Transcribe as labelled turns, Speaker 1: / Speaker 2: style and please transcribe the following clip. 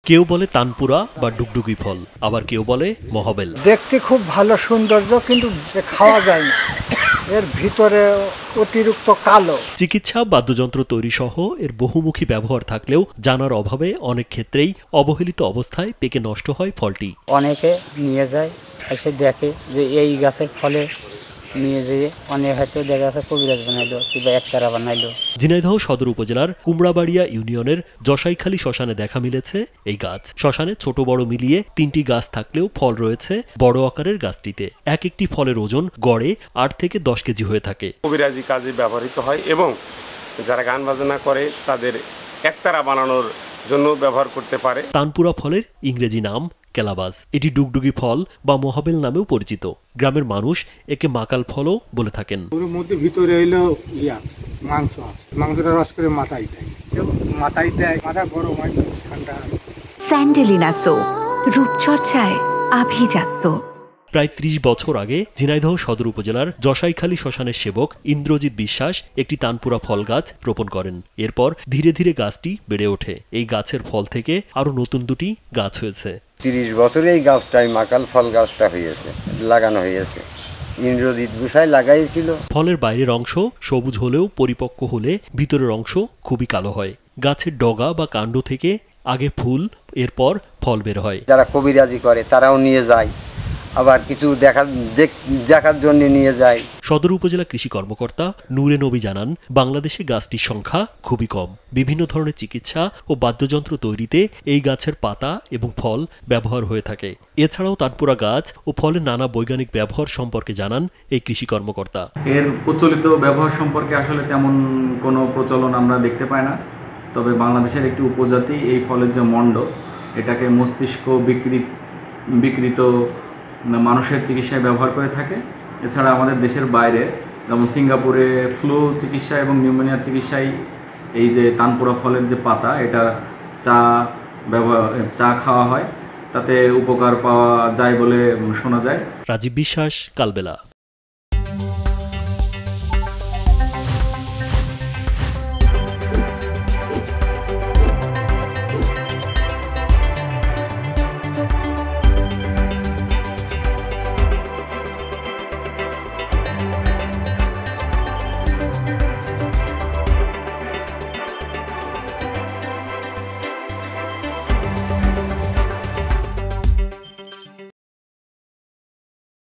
Speaker 1: কেউ বলে তানপুরা বা ডুগডুগি ফল, আবার কেউ বলে মহাবেল।
Speaker 2: দেখতে খুব ভালো সৌন্দর্য, কিন্তু খাওয়া যায় না, এর ভিতরে অতিরিক্ত কালো।
Speaker 1: চিকিৎসা, বাদ্যযন্ত্র তৈরি সহ এর বহুমুখী ব্যবহার থাকলেও জানার অভাবে অনেক ক্ষেত্রেই অবহেলিত অবস্থায় পেকে নষ্ট হয় ফলটি।
Speaker 3: অনেকে নিয়ে যায়, এসে দেখে যে এই গাছের ফলে নিয়ে যেয়ে অনেক হয়তো দেখা যাচ্ছে কবিরাজ বানাইলো কিংবা একতারা বানাইলো।
Speaker 1: ঝিনাইদহ সদর উপজেলার কুমড়াবাড়িয়া ইউনিয়নের জসাইখালী শ্মশানে দেখা মিলেছে এই গাছ। শ্মশানে ছোট বড় মিলিয়ে 3টি গাছ থাকলেও ফল রয়েছে বড় আকারের গাছটিতে। এক একটি ফলের ওজন গড়ে 8 থেকে 10 কেজি হয়ে থাকে।
Speaker 4: কবিরাজি কাজে ব্যবহৃত হয় এবং যারা গান বাজনা করে তাদের একতারা বানানোর জন্য ব্যবহার করতে পারে।
Speaker 1: তানপুরা ফলের ইংরেজি নাম কেলাবাস। এটি ডুগডুগি ফল বা মহাবেল নামেও পরিচিত। গ্রামের মানুষ একে মাকাল ফলও বলে থাকেন।
Speaker 5: ওর মধ্যে ভিতরে হইলো মাংস, মাংসটা রস করে মাথায় দেয়, মাথা গরম হয়, ঠান্ডা হয়।
Speaker 6: স্যান্ডেলিনা সো, রূপচর্চায় আভিজাত্য।
Speaker 1: প্রায় 30 বছর আগে ঝিনাইদহ সদর উপজেলার জসাইখালী শ্মশানের সেবক ইন্দ্রজিৎ বিশ্বাস একটি তানপুরা ফল গাছ রোপণ করেন। এরপর ধীরে ধীরে গাছটি বেড়ে ওঠে। এই গাছের ফল থেকে আরো নতুন 2টি গাছ হয়েছে।
Speaker 7: 30 বছরে এই গাছটাই মাকাল ফল গাছটা হয়েছে, লাগানো হয়েছে। ইন্দ্রজিৎ বিশ্বাস লাগাইছিল।
Speaker 1: ফলের বাইরের অংশ সবুজ হলেও পরিপক্ক হলে ভিতরের অংশ খুবই কালো হয়। গাছের ডগা বা কাণ্ড থেকে আগে ফুল, এরপর ফল বের হয়।
Speaker 7: যারা কবিরাজি করে তারাও নিয়ে যায়, আবার কিছু দেখার জন্য নিয়ে যায়।
Speaker 1: সদর উপজেলা কৃষি কর্মকর্তা নূরে নবী জানান, বাংলাদেশে গাছটির সংখ্যা খুবই কম। বিভিন্ন ধরনের চিকিৎসা ও বাদ্যযন্ত্র তৈরিতে এই গাছের পাতা এবং ফল ব্যবহার হয়ে থাকে। এছাড়াও তানপুরা গাছ ও ফলের নানা বৈজ্ঞানিক ব্যবহার সম্পর্কে জানান এই কৃষি কর্মকর্তা।
Speaker 8: এর প্রচলিত ব্যবহার সম্পর্কে আসলে তেমন কোনো প্রচলন আমরা দেখতে পাই না। তবে বাংলাদেশের একটি উপজাতি এই ফলের যে মণ্ড, এটাকে মস্তিষ্ক বিকৃত মানুষের চিকিৎসায় ব্যবহার করে থাকে। এছাড়া আমাদের দেশের বাইরে যেমন সিঙ্গাপুরে ফ্লু চিকিৎসা এবং নিউমোনিয়ার চিকিৎসায় এই যে তানপুরা ফলের যে পাতা, এটা চা খাওয়া হয়, তাতে উপকার পাওয়া যায় বলে শোনা যায়।
Speaker 1: রাজীব বিশ্বাস, কালবেলা।